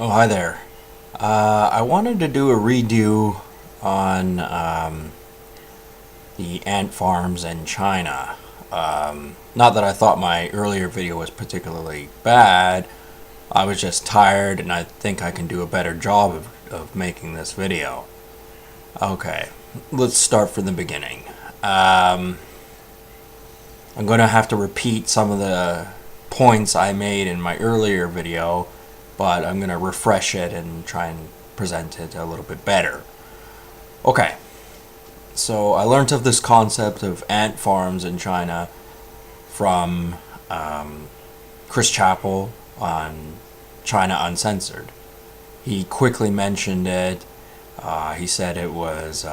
Oh, hi there. I wanted to do a redo on the ant farms in China. Not that I thought my earlier video was particularly bad. I was just tired, and I think I can do a better job of making this video. Okay, let's start from the beginning. I'm going to have to repeat some of the points I made in my earlier video, but I'm going to refresh it and try and present it a little bit better. Okay, so I learned of this concept of ant farms in China from Chris Chappell on China Uncensored. He quickly mentioned it. He said it was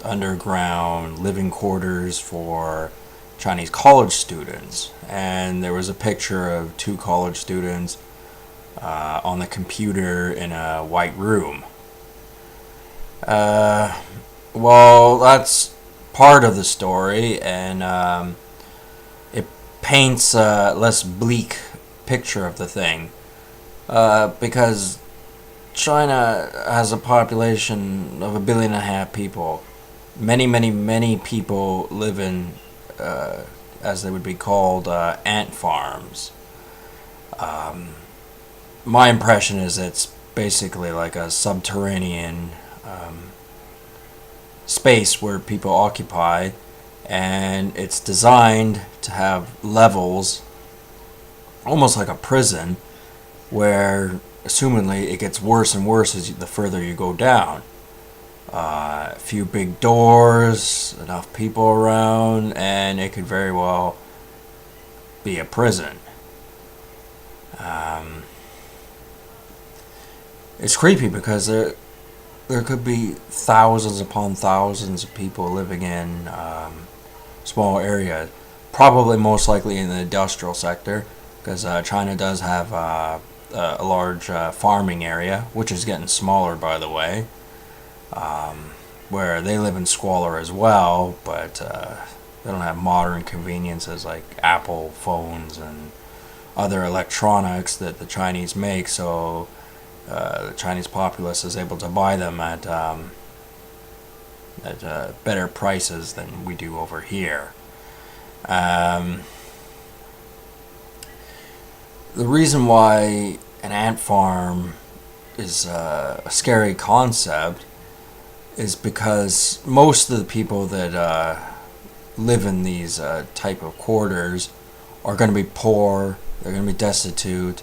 underground living quarters for Chinese college students, and there was a picture of two college students on the computer in a white room. Well, that's part of the story, and it paints a less bleak picture of the thing, because China has a population of 1.5 billion people. Many people live in, as they would be called, ant farms. My impression is it's basically like a subterranean space where people occupy, and it's designed to have levels, almost like a prison, where assumingly it gets worse and worse the further you go down. A few big doors, enough people around, and it could very well be a prison. It's creepy because there could be thousands upon thousands of people living in small areas. Probably most likely in the industrial sector, because China does have a large farming area, which is getting smaller, by the way, where they live in squalor as well, but they don't have modern conveniences like Apple phones and other electronics that the Chinese make, so the Chinese populace is able to buy them at better prices than we do over here. The reason why an ant farm is a scary concept is because most of the people that live in these type of quarters are going to be poor. They're going to be destitute.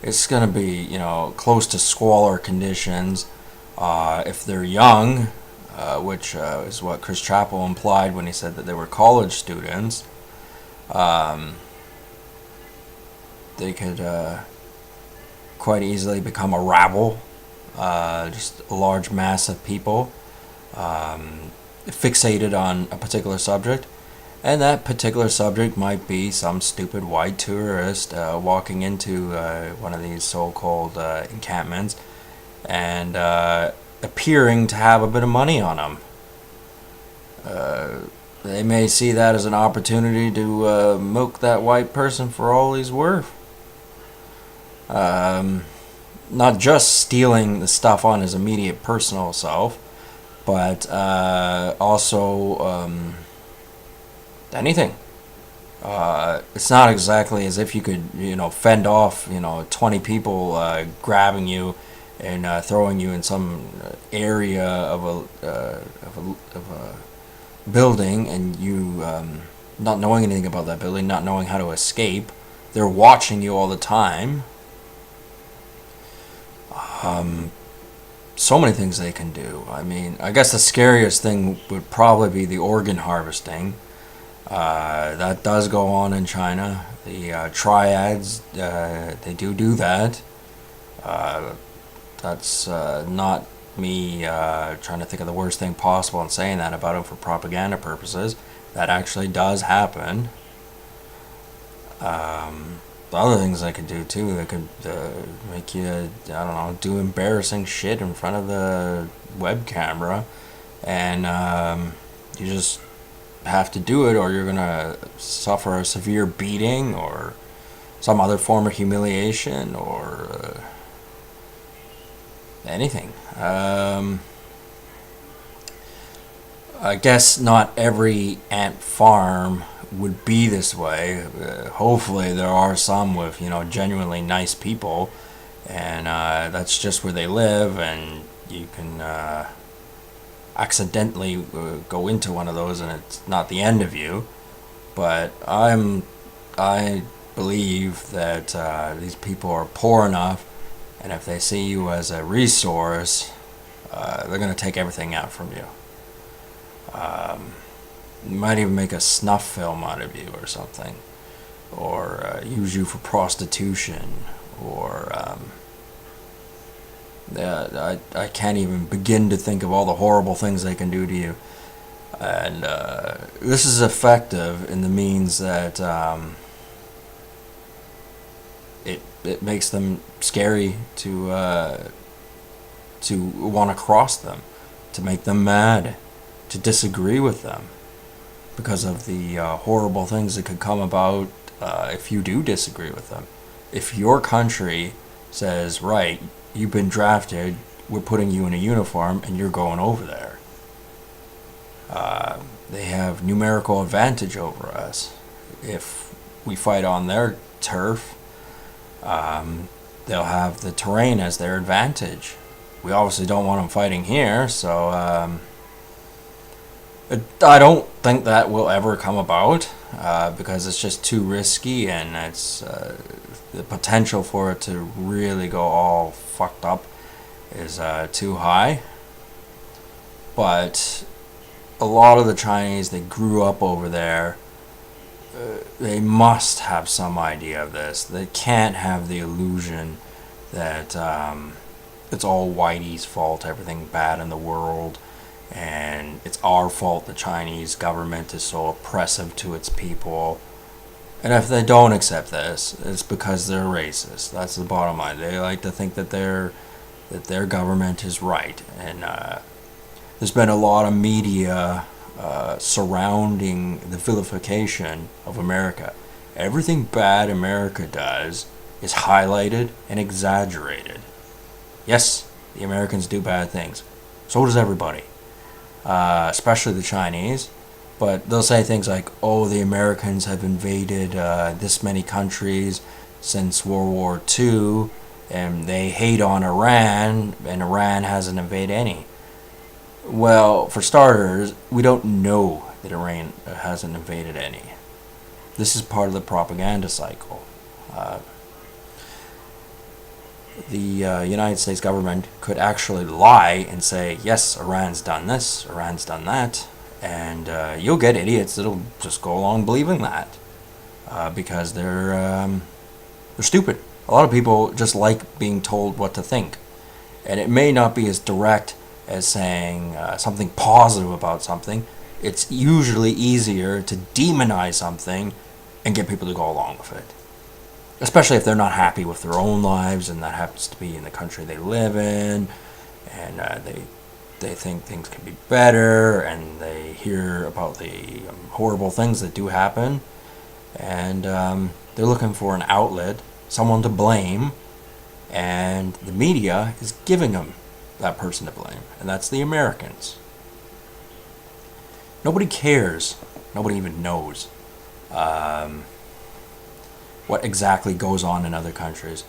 It's going to be, close to squalor conditions. If they're young, which is what Chris Chappell implied when he said that they were college students, they could quite easily become a rabble, just a large mass of people fixated on a particular subject. And that particular subject might be some stupid white tourist walking into one of these so-called encampments and appearing to have a bit of money on them. They may see that as an opportunity to milk that white person for all he's worth. Not just stealing the stuff on his immediate personal self, but also anything. It's not exactly as if you could, fend off, 20 people grabbing you and throwing you in some area of a building, and you not knowing anything about that building, not knowing how to escape. They're watching you all the time. So many things they can do. I mean, I guess the scariest thing would probably be the organ harvesting. That does go on in China. The triads, they do that. That's not me trying to think of the worst thing possible and saying that about them for propaganda purposes. That actually does happen. The other things they could do too, they could make you, I don't know, do embarrassing shit in front of the web camera, and you just have to do it, or you're gonna suffer a severe beating or some other form of humiliation, or anything. I guess not every ant farm would be this way. Hopefully, there are some with genuinely nice people, and that's just where they live, and you can accidentally go into one of those, and it's not the end of you. But I believe that these people are poor enough, and if they see you as a resource, they're going to take everything out from you. Might even make a snuff film out of you or something, or use you for prostitution, or I can't even begin to think of all the horrible things they can do to you. And this is effective in the means that it makes them scary to want to cross them, to make them mad, to disagree with them, because of the horrible things that could come about if you do disagree with them. If your country says, right, you've been drafted, we're putting you in a uniform, and you're going over there. They have numerical advantage over us. If we fight on their turf, they'll have the terrain as their advantage. We obviously don't want them fighting here, so I don't think that will ever come about because it's just too risky, and it's the potential for it to really go all fucked up is too high. But a lot of the Chinese, they grew up over there. They must have some idea of this. They can't have the illusion that it's all Whitey's fault, everything bad in the world, and it's our fault the Chinese government is so oppressive to its people. And if they don't accept this, it's because they're racist. That's the bottom line. They like to think that their government is right, and there's been a lot of media surrounding the vilification of America. Everything bad America does is highlighted and exaggerated. Yes, the Americans do bad things. So does everybody, especially the Chinese. But they'll say things like, oh, the Americans have invaded this many countries since World War II, and they hate on Iran, and Iran hasn't invaded any. Well, for starters, we don't know that Iran hasn't invaded any. This is part of the propaganda cycle. The United States government could actually lie and say, yes, Iran's done this, Iran's done that, and you'll get idiots that'll just go along believing that because they're stupid. A lot of people just like being told what to think, and it may not be as direct as saying something positive about something. It's usually easier to demonize something and get people to go along with it, especially if they're not happy with their own lives, and that happens to be in the country they live in, and they think things can be better, and they hear about the horrible things that do happen, and they're looking for an outlet, someone to blame, and the media is giving them that person to blame, and that's the Americans. Nobody cares. Nobody even knows what exactly goes on in other countries.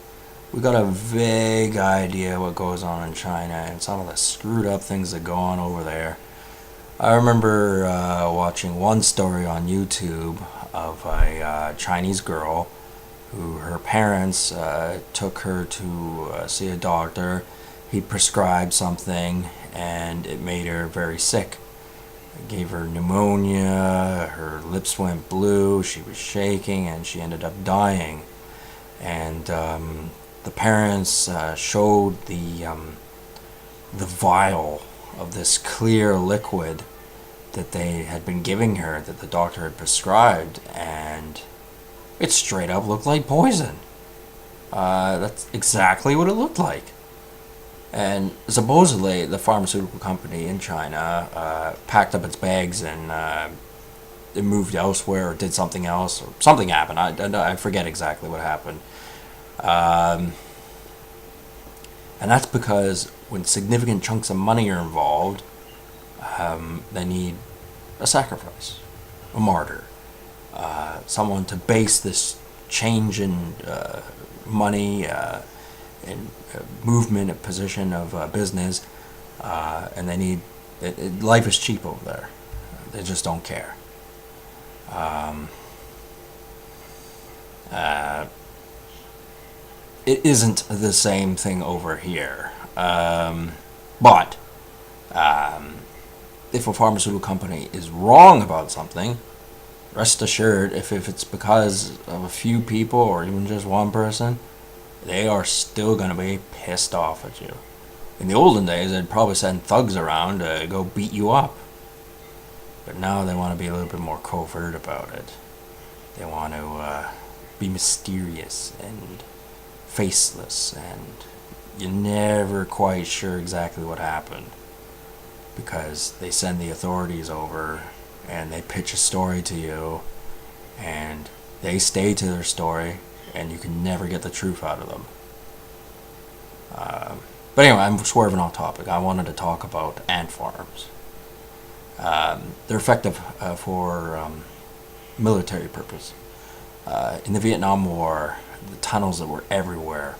We got a vague idea what goes on in China and some of the screwed up things that go on over there. I remember watching one story on YouTube of a Chinese girl who her parents took her to see a doctor. He prescribed something, and it made her very sick. It gave her pneumonia, her lips went blue, she was shaking, and she ended up dying. And the parents showed the vial of this clear liquid that they had been giving her, that the doctor had prescribed, and it straight up looked like poison. That's exactly what it looked like. And supposedly the pharmaceutical company in China packed up its bags and it moved elsewhere or did something else, or something happened. I forget exactly what happened. And that's because when significant chunks of money are involved, they need a sacrifice, a martyr, someone to base this change in money and movement, a position of business, and they need life is cheap over there. They just don't care. It isn't the same thing over here, but if a pharmaceutical company is wrong about something, rest assured, if it's because of a few people or even just one person, they are still going to be pissed off at you. In the olden days, they'd probably send thugs around to go beat you up. But now they want to be a little bit more covert about it. They want to be mysterious and faceless, and you're never quite sure exactly what happened, because they send the authorities over and they pitch a story to you, and they stay to their story, and you can never get the truth out of them. But anyway, I'm swerving off topic. I wanted to talk about ant farms. They're effective for military purpose. In the Vietnam War, the tunnels that were everywhere,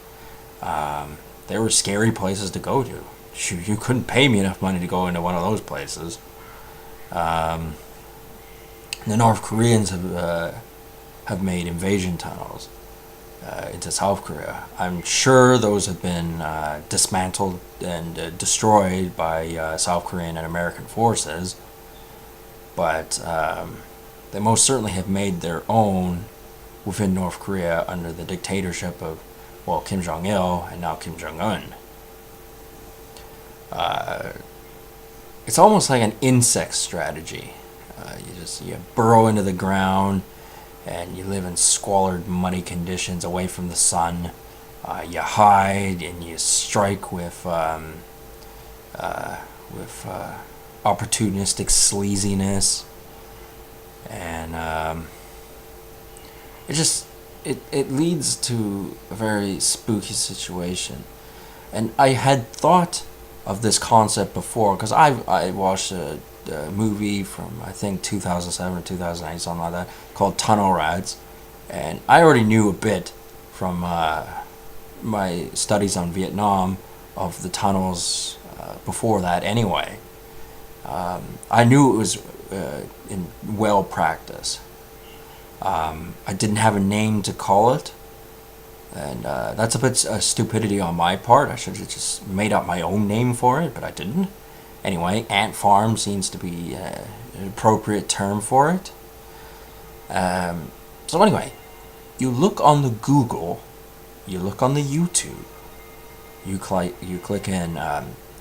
they were scary places to go to. You couldn't pay me enough money to go into one of those places. The North Koreans have made invasion tunnels into South Korea. I'm sure those have been dismantled and destroyed by South Korean and American forces, but they most certainly have made their own within North Korea under the dictatorship of, well, Kim Jong-il and now Kim Jong-un. It's almost like an insect strategy. You burrow into the ground, and you live in squalid, muddy conditions away from the sun. You hide and you strike with opportunistic sleaziness, and it leads to a very spooky situation. And I had thought of this concept before, because I watched a movie from, I think, 2007 or 2008, something like that, called Tunnel Rats, and I already knew a bit from my studies on Vietnam of the tunnels before that anyway. I knew it was in well practice. I didn't have a name to call it, and that's a bit stupidity on my part. I should have just made up my own name for it, but I didn't. Anyway, ant farm seems to be an appropriate term for it. So anyway, you look on the Google, you look on the YouTube, you click in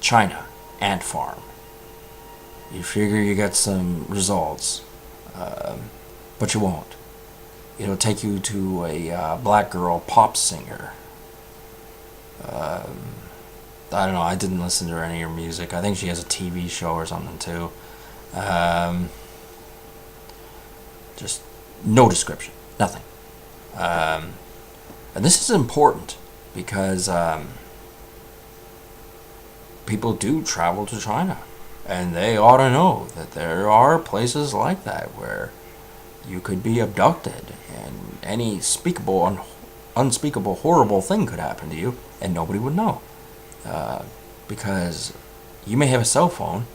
China ant farm. You figure you get some results, but you won't. It'll take you to a black girl pop singer. I don't know, I didn't listen to any of her music. I think she has a TV show or something too. Just no description, nothing. And this is important because people do travel to China, and they ought to know that there are places like that where you could be abducted, and any unspeakable, horrible thing could happen to you, and nobody would know. Because you may have a cell phone,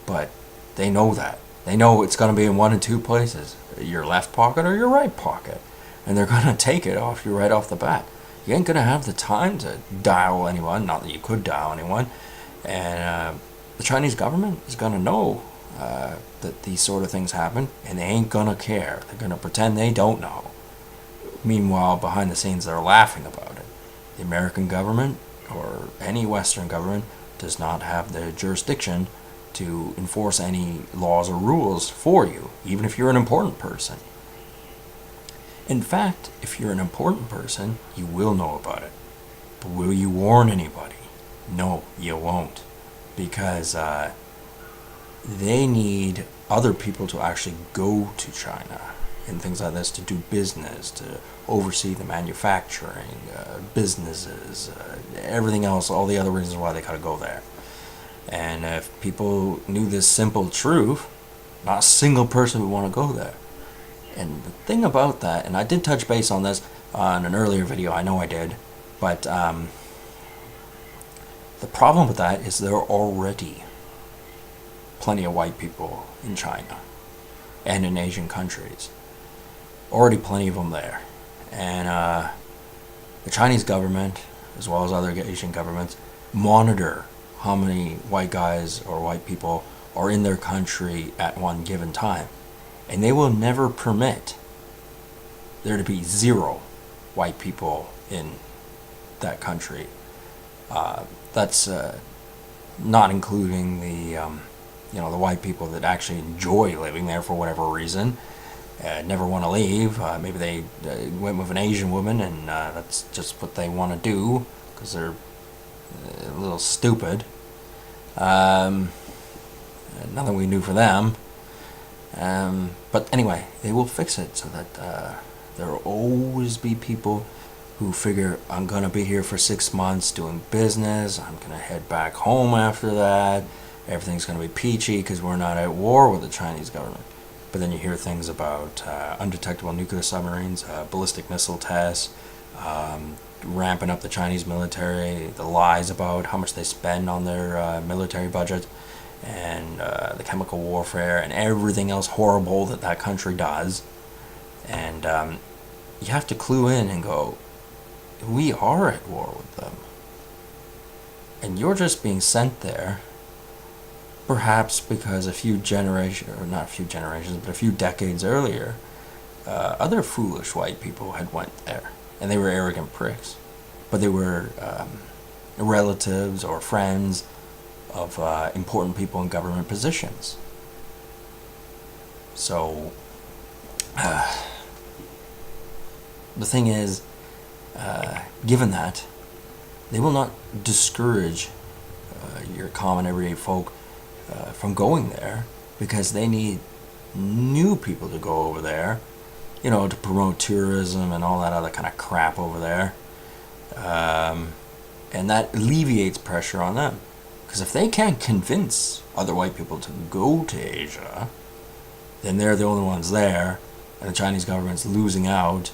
but they know that. They know it's going to be in one of two places, your left pocket or your right pocket, and they're going to take it off you right off the bat. You ain't going to have the time to dial anyone, not that you could dial anyone, and the Chinese government is going to know that these sort of things happen, and they ain't going to care. They're going to pretend they don't know. Meanwhile, behind the scenes, they're laughing about it. The American government, or any Western government, does not have the jurisdiction to enforce any laws or rules for you, even if you're an important person. In fact, if you're an important person, you will know about it. But will you warn anybody? No, you won't. Because they need other people to actually go to China. and things like this to do business, to oversee the manufacturing, businesses, everything else, all the other reasons why they gotta go there. And if people knew this simple truth, not a single person would want to go there. And the thing about that, and I did touch base on this on an earlier video, I know I did, but the problem with that is there are already plenty of white people in China and in Asian countries. Already plenty of them there. And the Chinese government, as well as other Asian governments, monitor how many white guys or white people are in their country at one given time. And they will never permit there to be 0 white people in that country. That's not including the the white people that actually enjoy living there for whatever reason, never want to leave. Maybe they went with an Asian woman and that's just what they want to do because they're a little stupid. Nothing we can do for them. But anyway, they will fix it so that there will always be people who figure, I'm going to be here for 6 months doing business, I'm going to head back home after that, everything's going to be peachy because we're not at war with the Chinese government. But then you hear things about undetectable nuclear submarines, ballistic missile tests, ramping up the Chinese military, the lies about how much they spend on their military budget, and the chemical warfare, and everything else horrible that that country does. And you have to clue in and go, we are at war with them. And you're just being sent there, perhaps because a few decades earlier, other foolish white people had went there. And they were arrogant pricks. But they were relatives or friends of important people in government positions. So, the thing is, given that, they will not discourage your common everyday folk from going there because they need new people to go over there, to promote tourism and all that other kind of crap over there. And that alleviates pressure on them. Because if they can't convince other white people to go to Asia, then they're the only ones there, and the Chinese government's losing out,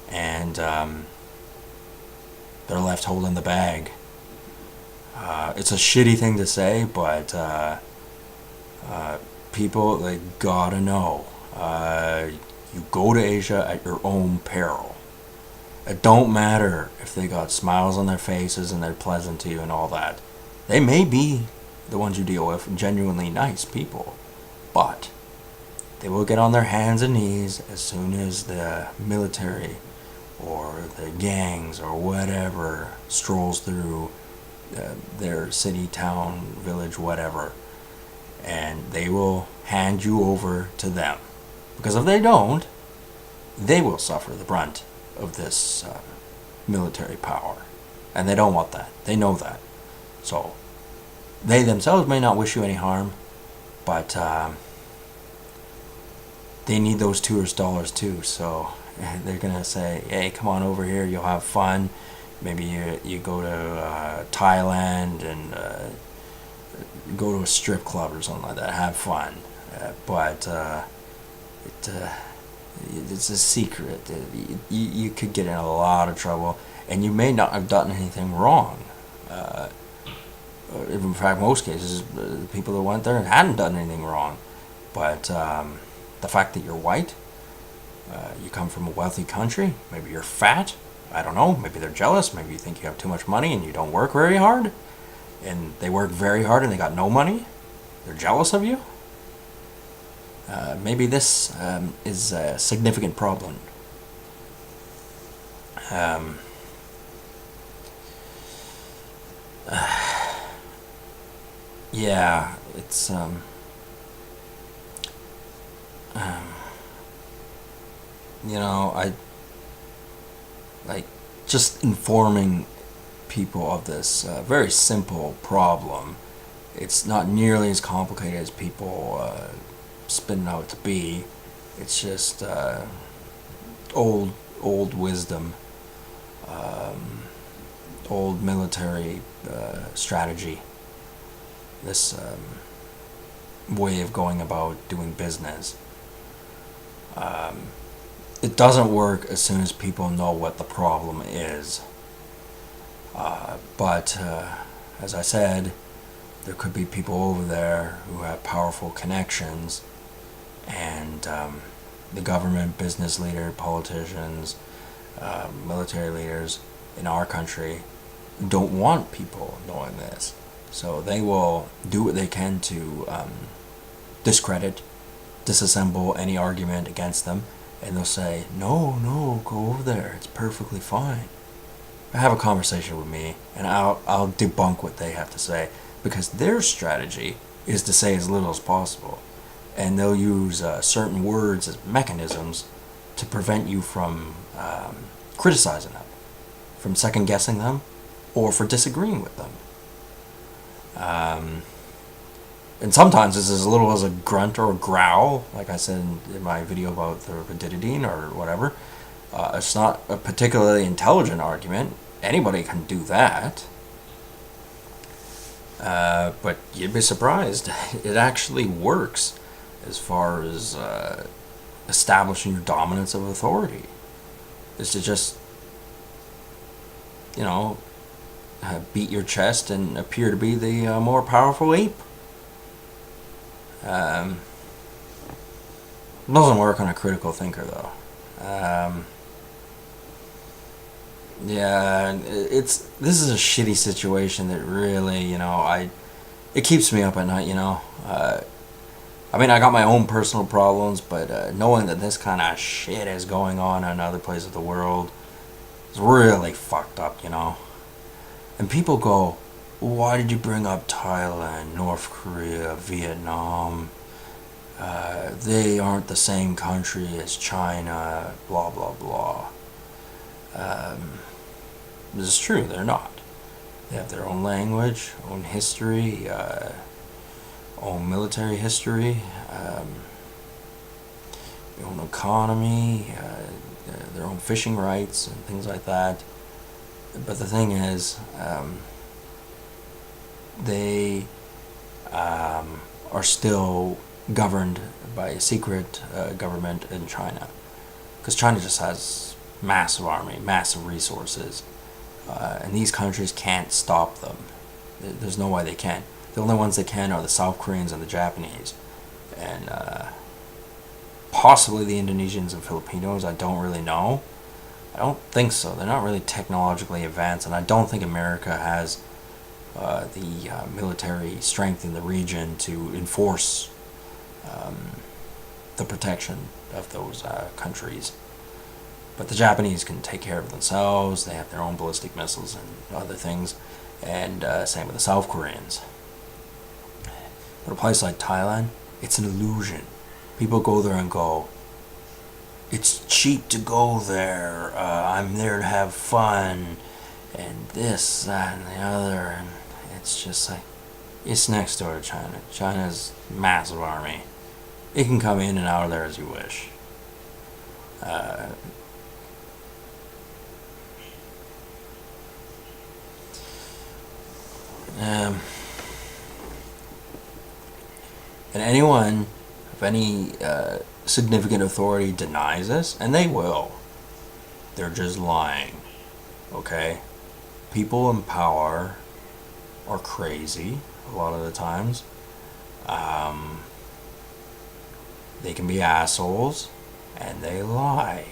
and they're left holding the bag. It's a shitty thing to say, but people, they gotta know. You go to Asia at your own peril. It don't matter if they got smiles on their faces and they're pleasant to you and all that. They may be the ones you deal with genuinely nice people, but they will get on their hands and knees as soon as the military or the gangs or whatever strolls through their city, town, village, whatever, and they will hand you over to them. Because if they don't, they will suffer the brunt of this military power. And they don't want that. They know that. So, they themselves may not wish you any harm, but they need those tourist dollars too. So, they're going to say, hey, come on over here, you'll have fun. Maybe you go to Thailand and go to a strip club or something like that. Have fun. But it's a secret. You could get in a lot of trouble, and you may not have done anything wrong. In fact, most cases, the people that went there hadn't done anything wrong. But the fact that you're white, you come from a wealthy country, maybe you're fat, I don't know, maybe they're jealous, maybe you think you have too much money and you don't work very hard, and they work very hard and they got no money, they're jealous of you. Maybe this is a significant problem. Yeah, it's I like just informing people of this very simple problem. It's not nearly as complicated as people spin it out to be. It's just old wisdom, old military strategy. This way of going about doing business. It doesn't work as soon as people know what the problem is. But as I said, there could be people over there who have powerful connections, and the government, business leader, politicians, military leaders in our country don't want people knowing this. So they will do what they can to discredit, disassemble any argument against them, and they'll say, no, go over there, it's perfectly fine. Have a conversation with me, and I'll debunk what they have to say, because their strategy is to say as little as possible, and they'll use certain words as mechanisms to prevent you from criticizing them, from second guessing them, or for disagreeing with them. And sometimes it's as little as a grunt or a growl, like I said in my video about the Raditidine or whatever. It's not a particularly intelligent argument. Anybody can do that. But you'd be surprised. It actually works as far as establishing your dominance of authority. Is to just, beat your chest and appear to be the more powerful ape. It doesn't work on a critical thinker, though. This is a shitty situation that really, it keeps me up at night, I got my own personal problems, but knowing that this kind of shit is going on in other places of the world is really fucked up, And people go, why did you bring up Thailand, North Korea, Vietnam? They aren't the same country as China, blah, blah, blah. This is true, they're not. They have their own language, own history, own military history, their own economy, their own fishing rights, and things like that. But the thing is, they are still governed by a secret government in China, because China just has massive army, massive resources, and these countries can't stop them. There's no way they can. The only ones that can are the South Koreans and the Japanese, and possibly the Indonesians and Filipinos. I don't really know. I don't think so. They're not really technologically advanced, and I don't think America has the military strength in the region to enforce the protection of those countries. But the Japanese can take care of themselves. They have their own ballistic missiles and other things, and same with the South Koreans. But a place like Thailand, it's an illusion. People go there and go, it's cheap to go there, I'm there to have fun, and this, that, and the other, and it's just like, it's next door to China. China's massive army. It can come in and out of there as you wish. And anyone of any significant authority denies this, and they will. They're just lying. Okay? People in power are crazy a lot of the times. They can be assholes, and they lie.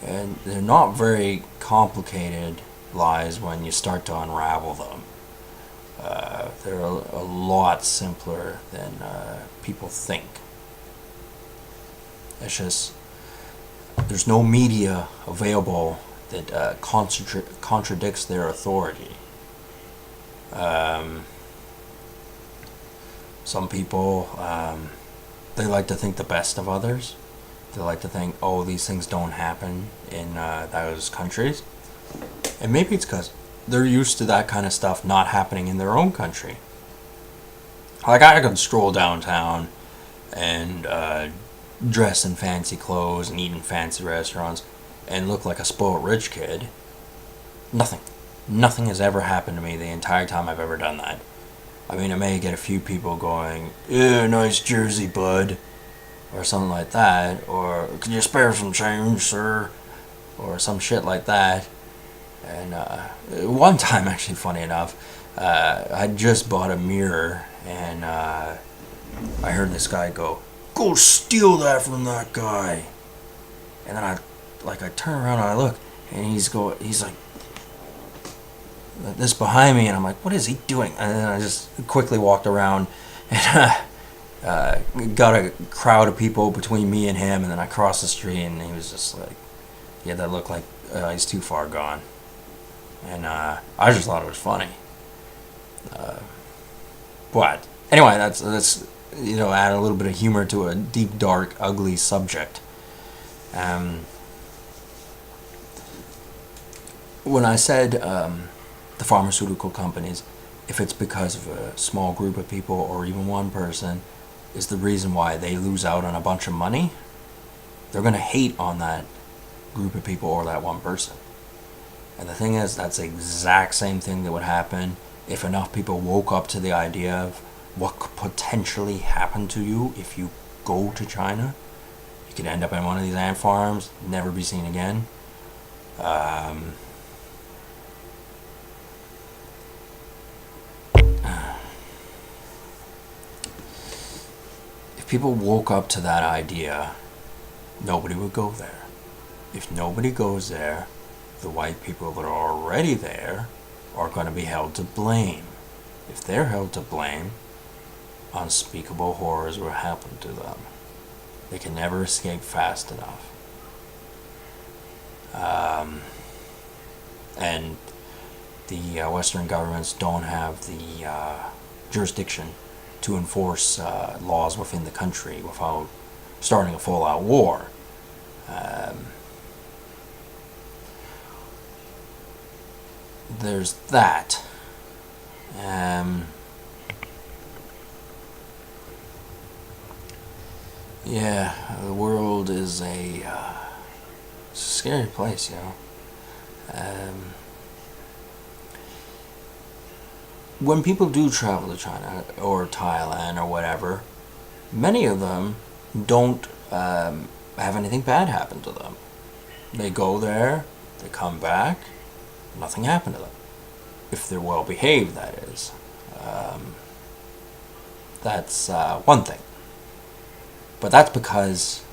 And they're not very complicated lies when you start to unravel them. They're a lot simpler than people think. It's just, there's no media available that contradicts their authority. Some people, they like to think the best of others. They like to think, oh, these things don't happen in those countries. And maybe it's because they're used to that kind of stuff not happening in their own country. Like, I could stroll downtown and dress in fancy clothes and eat in fancy restaurants and look like a spoiled rich kid. Nothing. Nothing has ever happened to me the entire time I've ever done that. I mean, I may get a few people going, "Ew, nice jersey, bud," or something like that, or "Can you spare some change, sir?" or some shit like that. And one time, actually, funny enough, I just bought a mirror, and I heard this guy go steal that from that guy. And then I turn around and I look, and he's like this behind me, and I'm like, what is he doing? And then I just quickly walked around and got a crowd of people between me and him, and then I crossed the street, and he was just like, he had that look like he's too far gone. And I just thought it was funny. But anyway, that's add a little bit of humor to a deep, dark, ugly subject. When I said the pharmaceutical companies, if it's because of a small group of people or even one person is the reason why they lose out on a bunch of money, they're going to hate on that group of people or that one person. And the thing is, that's the exact same thing that would happen if enough people woke up to the idea of what could potentially happen to you if you go to China. You could end up in one of these ant farms, never be seen again. If people woke up to that idea, nobody would go there. If nobody goes there, the white people that are already there are going to be held to blame. If they're held to blame, unspeakable horrors will happen to them. They can never escape fast enough. And the Western governments don't have the jurisdiction to enforce laws within the country without starting a full-out war. There's that. Yeah, the world is a scary place, you know. When people do travel to China or Thailand or whatever, many of them don't have anything bad happen to them. They go there, they come back, nothing happened to them. If they're well behaved, that is. That's one thing. But that's because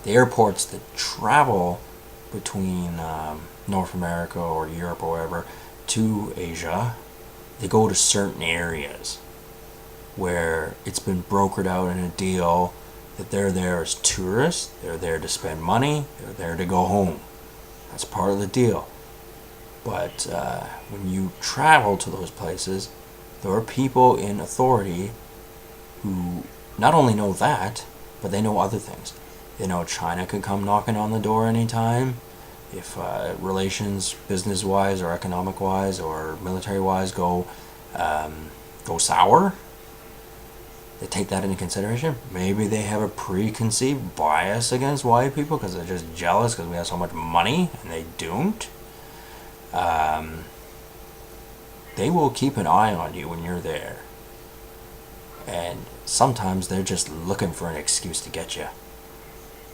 the airports that travel between North America or Europe or wherever to Asia, they go to certain areas where it's been brokered out in a deal that they're there as tourists, they're there to spend money, they're there to go home. That's part of the deal. But when you travel to those places, there are people in authority who not only know that, but they know other things. They know China could come knocking on the door anytime. If relations, business-wise or economic-wise or military-wise, go sour, they take that into consideration. Maybe they have a preconceived bias against white people because they're just jealous because we have so much money and they don't. They will keep an eye on you when you're there. And sometimes they're just looking for an excuse to get you.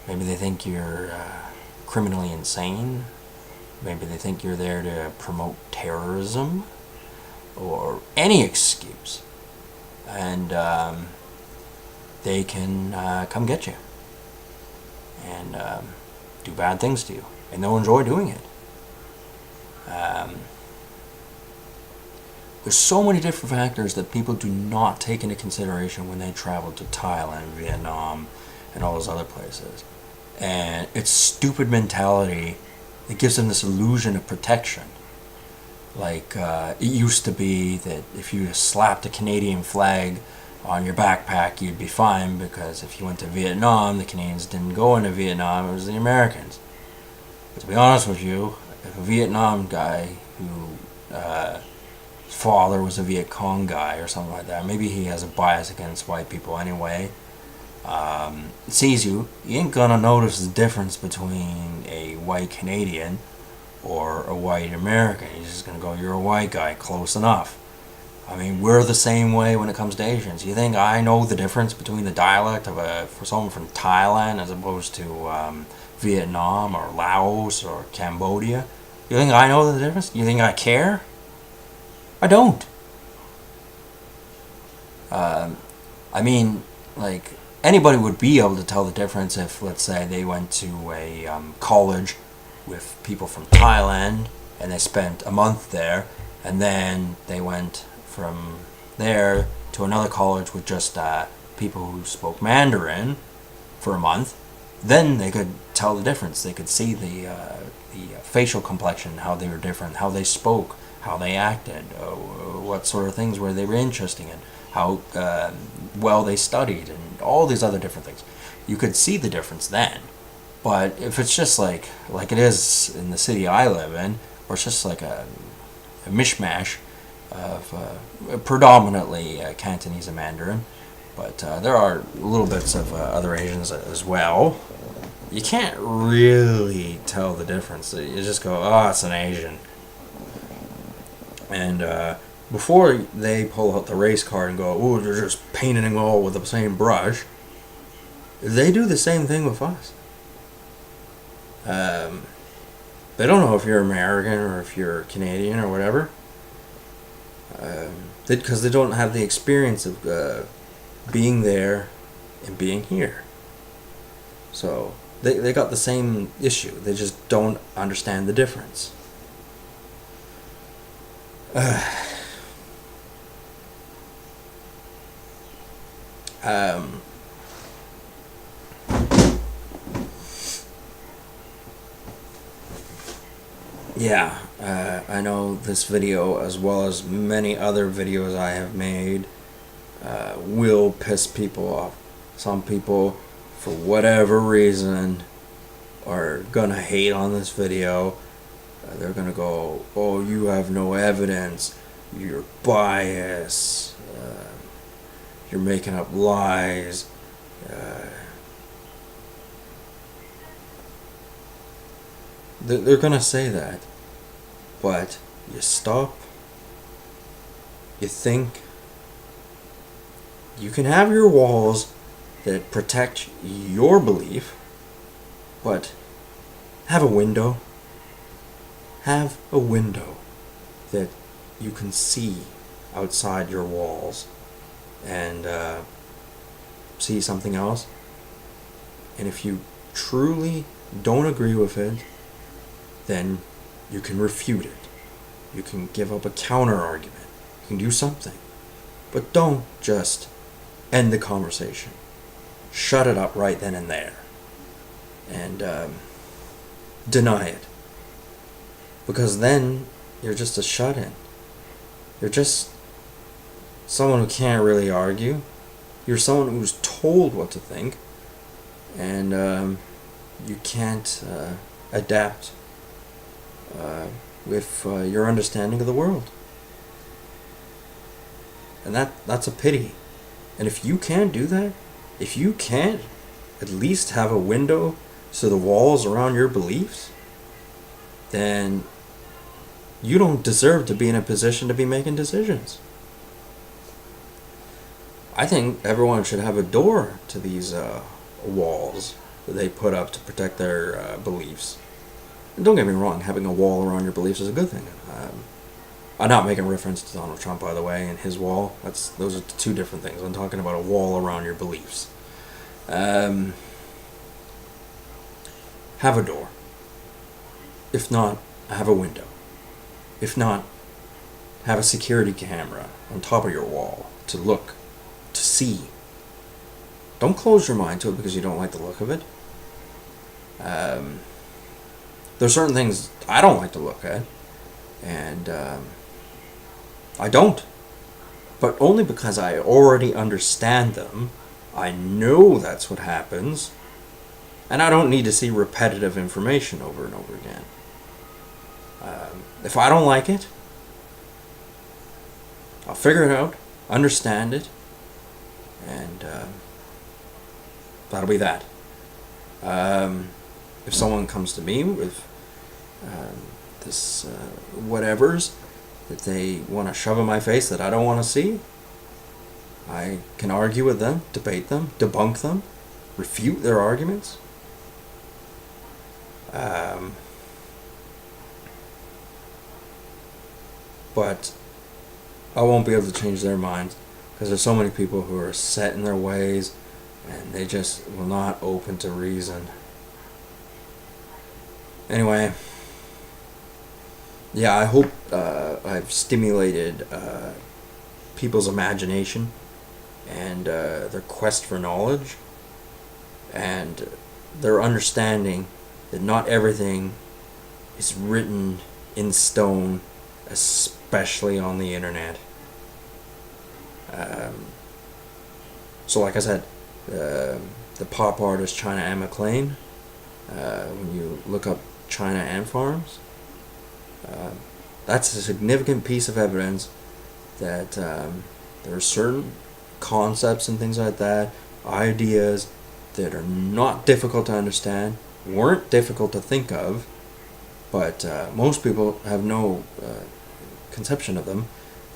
Maybe they think you're criminally insane. Maybe they think you're there to promote terrorism. Or any excuse. And they can come get you. And do bad things to you. And they'll enjoy doing it. There's so many different factors that people do not take into consideration when they travel to Thailand, Vietnam, and all those other places. And it's stupid mentality that gives them this illusion of protection. Like, it used to be that if you slapped a Canadian flag on your backpack, you'd be fine, because if you went to Vietnam, the Canadians didn't go into Vietnam, it was the Americans. But to be honest with you, if a Vietnam guy who his father was a Viet Cong guy or something like that. Maybe he has a bias against white people anyway. Sees you ain't gonna notice the difference between a white Canadian or a white American. He's just gonna go, "You're a white guy, close enough." I mean, we're the same way when it comes to Asians. You think I know the difference between the dialect of for someone from Thailand as opposed to Vietnam or Laos or Cambodia? You think I know the difference? You think I care? I don't. I mean, like, anybody would be able to tell the difference if, let's say, they went to a college with people from Thailand and they spent a month there, and then they went from there to another college with just people who spoke Mandarin for a month. Then they could tell the difference. They could see the facial complexion, how they were different, how they spoke, how they acted, what sort of things were they were interested in, how well they studied, and all these other different things. You could see the difference then. But if it's just like it is in the city I live in, or it's just like a mishmash of predominantly Cantonese and Mandarin, but there are little bits of other Asians as well. You can't really tell the difference. You just go, "Oh, it's an Asian." And before they pull out the race card and go, "Oh, they're just painting them all with the same brush," they do the same thing with us. They don't know if you're American or if you're Canadian or whatever, because they don't have the experience of being there and being here. So they got the same issue. They just don't understand the difference. Yeah, I know this video, as well as many other videos I have made, will piss people off. Some people, for whatever reason, are gonna hate on this video. They're gonna go, "Oh, you have no evidence, you're biased, you're making up lies." They're gonna say that, but you stop, you think. You can have your walls that protect your belief, but have a window. Have a window that you can see outside your walls and see something else. And if you truly don't agree with it, then you can refute it. You can give up a counter argument. You can do something. But don't just end the conversation. Shut it up right then and there. And deny it. Because then you're just a shut-in. You're just someone who can't really argue. You're someone who's told what to think. And you can't adapt with your understanding of the world. And that's a pity. And if you can't do that, if you can't at least have a window to the walls around your beliefs, then you don't deserve to be in a position to be making decisions. I think everyone should have a door to these walls that they put up to protect their beliefs. And don't get me wrong, having a wall around your beliefs is a good thing. I'm not making reference to Donald Trump, by the way, and his wall. Those are two different things. I'm talking about a wall around your beliefs. Have a door. If not, have a window. If not, have a security camera on top of your wall to look, to see. Don't close your mind to it because you don't like the look of it. There's certain things I don't like to look at, and I don't. But only because I already understand them. I know that's what happens, and I don't need to see repetitive information over and over again. If I don't like it, I'll figure it out, understand it, and that'll be that. If someone comes to me with this whatevers that they want to shove in my face that I don't want to see, I can argue with them, debate them, debunk them, refute their arguments. But I won't be able to change their minds because there's so many people who are set in their ways and they just will not open to reason. Anyway, yeah, I hope I've stimulated people's imagination and their quest for knowledge and their understanding that not everything is written in stone, especially on the internet. So like I said, the pop artist China Anne McClain, when you look up China ant farms, that's a significant piece of evidence that there are certain concepts and things like that, ideas that are not difficult to understand, weren't difficult to think of, but most people have no conception of them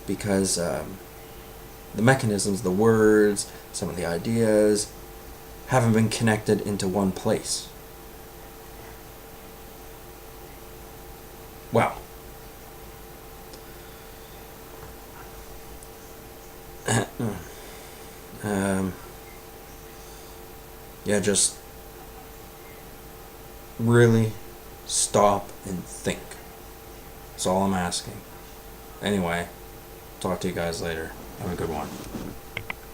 because the mechanisms, the words, some of the ideas haven't been connected into one place. Wow. Yeah, just really stop and think. That's all I'm asking. Anyway, talk to you guys later. Have a good one.